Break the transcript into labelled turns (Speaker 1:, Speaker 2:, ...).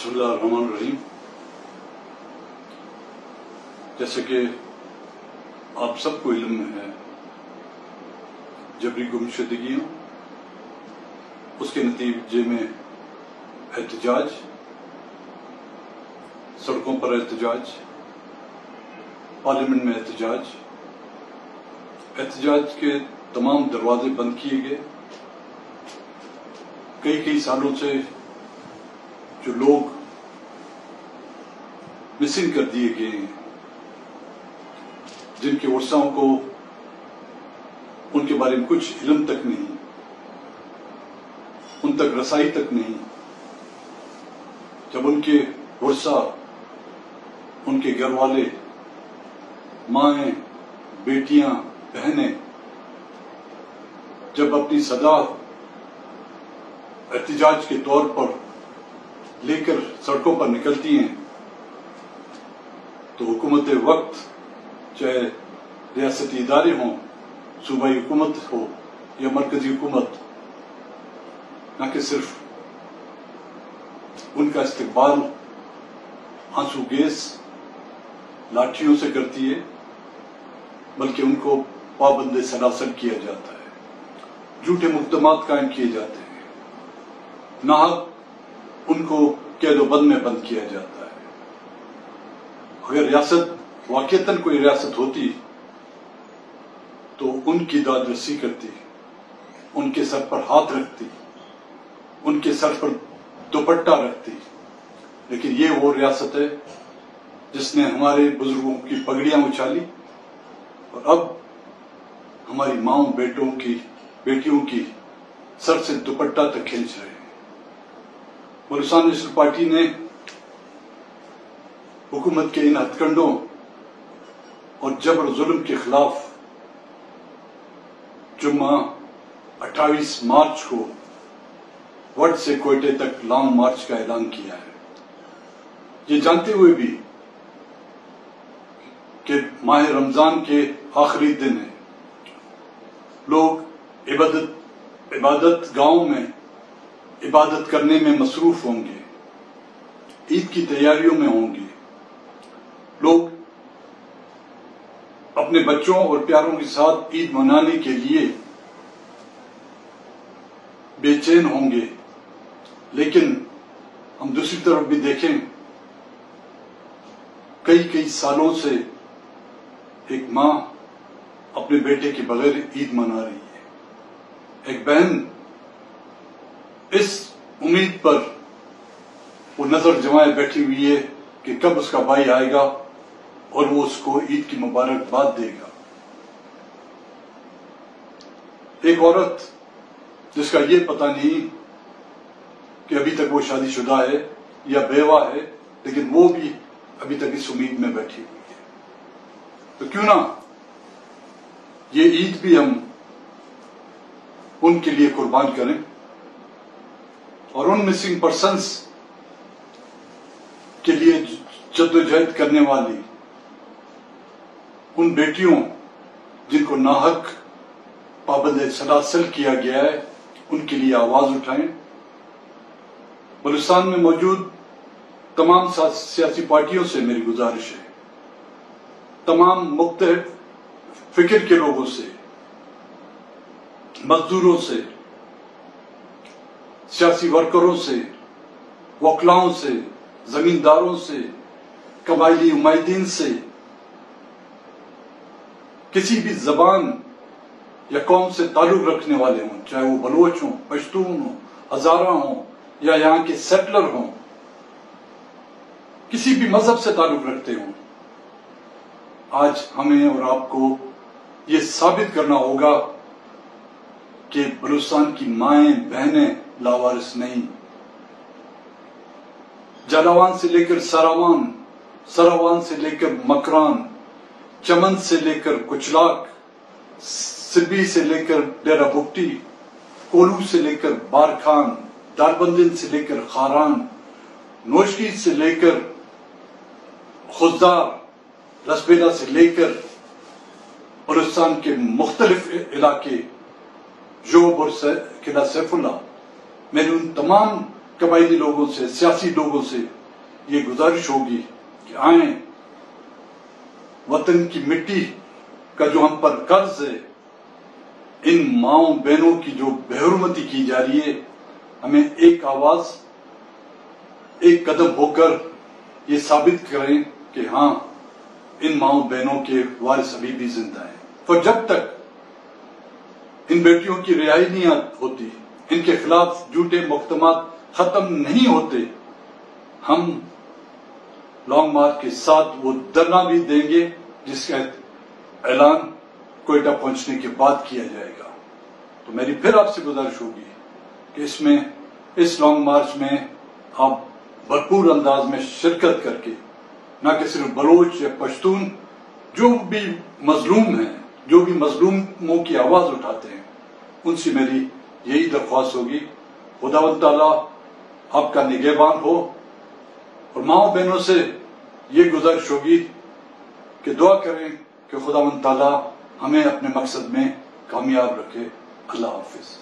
Speaker 1: बिस्मिल्लाहिर्रहमानिर्रहीम। जैसे कि आप सबको इल्म में है, जबरी गुमशुदगियों उसके नतीजे में एहतजाज, सड़कों पर एहतजाज, पार्लियामेंट में एहतजाज के तमाम दरवाजे बंद किए गए। कई सालों से जो लोग मिसिंग कर दिए गए हैं, जिनके वर्षाओं को उनके बारे में कुछ इल्म तक नहीं, उन तक रसाई तक नहीं, जब उनके वर्षा, उनके घर वाले, माएं, बेटियां, बहनें जब अपनी सदा एहतजाज के तौर पर लेकर सड़कों पर निकलती हैं, तो हुकूमत वक्त, चाहे रियासती इदारे हों, सूबाई हुकूमत हो या मरकजी हुकूमत, न कि सिर्फ उनका इस्तकबाल आंसू गैस लाठियों से करती है, बल्कि उनको पाबंद सलासल किया जाता है, झूठे मुकदमात कायम किए जाते हैं, नाहक उनको कैदोबंद में बंद किया जाता है। अगर रियासत वाकईतन कोई रियासत होती तो उनकी दादरसी करती, उनके सर पर हाथ रखती, उनके सर पर दुपट्टा रखती। लेकिन ये वो रियासत है जिसने हमारे बुजुर्गों की पगड़ियां उछाली और अब हमारी माओं बेटियों की सर से दुपट्टा तक खींच रहे हैं। बलूचिस्तान नेशनल पार्टी ने हुकूमत के इन हथकंडों और जबर जुल्म के खिलाफ जुम्मा 28 मार्च को वट से कोयटे तक लॉन्ग मार्च का ऐलान किया है, ये जानते हुए भी कि माह रमजान के आखिरी दिन है। लोग इबादत गांव में इबादत करने में मसरूफ होंगे, ईद की तैयारियों में होंगे, लोग अपने बच्चों और प्यारों के साथ ईद मनाने के लिए बेचैन होंगे। लेकिन हम दूसरी तरफ भी देखें, कई सालों से एक मां अपने बेटे के बगैर ईद मना रही है। एक बहन इस उम्मीद पर वो नजर जमाए बैठी हुई है कि कब उसका भाई आएगा और वो उसको ईद की मुबारकबाद देगा। एक औरत जिसका ये पता नहीं कि अभी तक वो शादीशुदा है या बेवा है, लेकिन वो भी अभी तक इस उम्मीद में बैठी हुई है। तो क्यों ना ये ईद भी हम उनके लिए कुर्बान करें और उन मिसिंग पर्सन्स के लिए जद्दोजहद करने वाली उन बेटियों जिनको नाहक पाबंद सलासल किया गया है, उनके लिए आवाज उठाएं। बलूचिस्तान में मौजूद तमाम सियासी पार्टियों से मेरी गुजारिश है, तमाम मुख्तलिफ फिक्र के लोगों से, मजदूरों से, सियासी वर्करों से, वकलाओं से, जमींदारों से, कबायली उमायदीन से, किसी भी जबान या कौम से ताल्लुक रखने वाले हों, चाहे वो बलोच हों, पश्तून हों, हजारा हों या यहाँ के सेटलर हों, किसी भी मजहब से ताल्लुक रखते हों, आज हमें और आपको ये साबित करना होगा कि बलूचिस्तान की माएं बहनें लावारिस नहीं। जालावान से लेकर सरावान, सरावान से लेकर मकरान, चमन से लेकर कुचलाक, सिब्बी से लेकर डेरा बुगटी, कोलू से लेकर बारखान, दारबंदिन से लेकर खारान, नोशकी से लेकर खुजदार, रसबेला से लेकर बलूचिस्तान के मुख्तलिफ इलाके, जोब और किला सैफुल्ला, मैंने उन तमाम قبائلی لوگوں سے، سیاسی لوگوں سے یہ گزارش ہوگی کہ آئیں، وطن کی مٹی کا جو ہم پر قرض ہے، ان ماؤں بہنوں کی جو بے حرمتی کی جا رہی ہے، ہمیں ایک آواز، ایک قدم ہو کر یہ ثابت کریں کہ ہاں، ان ماؤں بہنوں کے وارث ابھی بھی زندہ ہیں۔ تو جب تک ان بیٹیوں کی رہائی نہیں ہوتی، ان کے خلاف جھوٹے مقدمات ختم نہیں ہوتے، ہم لانگ مارچ کے ساتھ وہ دھرنا بھی دیں گے جس کا اعلان کوئٹہ پہنچنے کے بعد کیا جائے گا۔ تو میری پھر آپ سے گزارش ہوگی کہ اس لانگ مارچ میں آپ بھرپور انداز میں شرکت کر کے، نہ کہ صرف بلوچ یا پشتون، جو بھی مظلوم ہیں، جو بھی مظلوموں کی آواز اٹھاتے ہیں، ان سے میری یہی درخواست ہوگی، خداوند تعالیٰ آپ کا نگہبان ہو، اور ماؤں بہنوں سے یہ گزارش ہوگی کہ دعا کریں کہ خداوند تعالیٰ ہمیں اپنے مقصد میں کامیاب رکھے۔ اللہ حافظ۔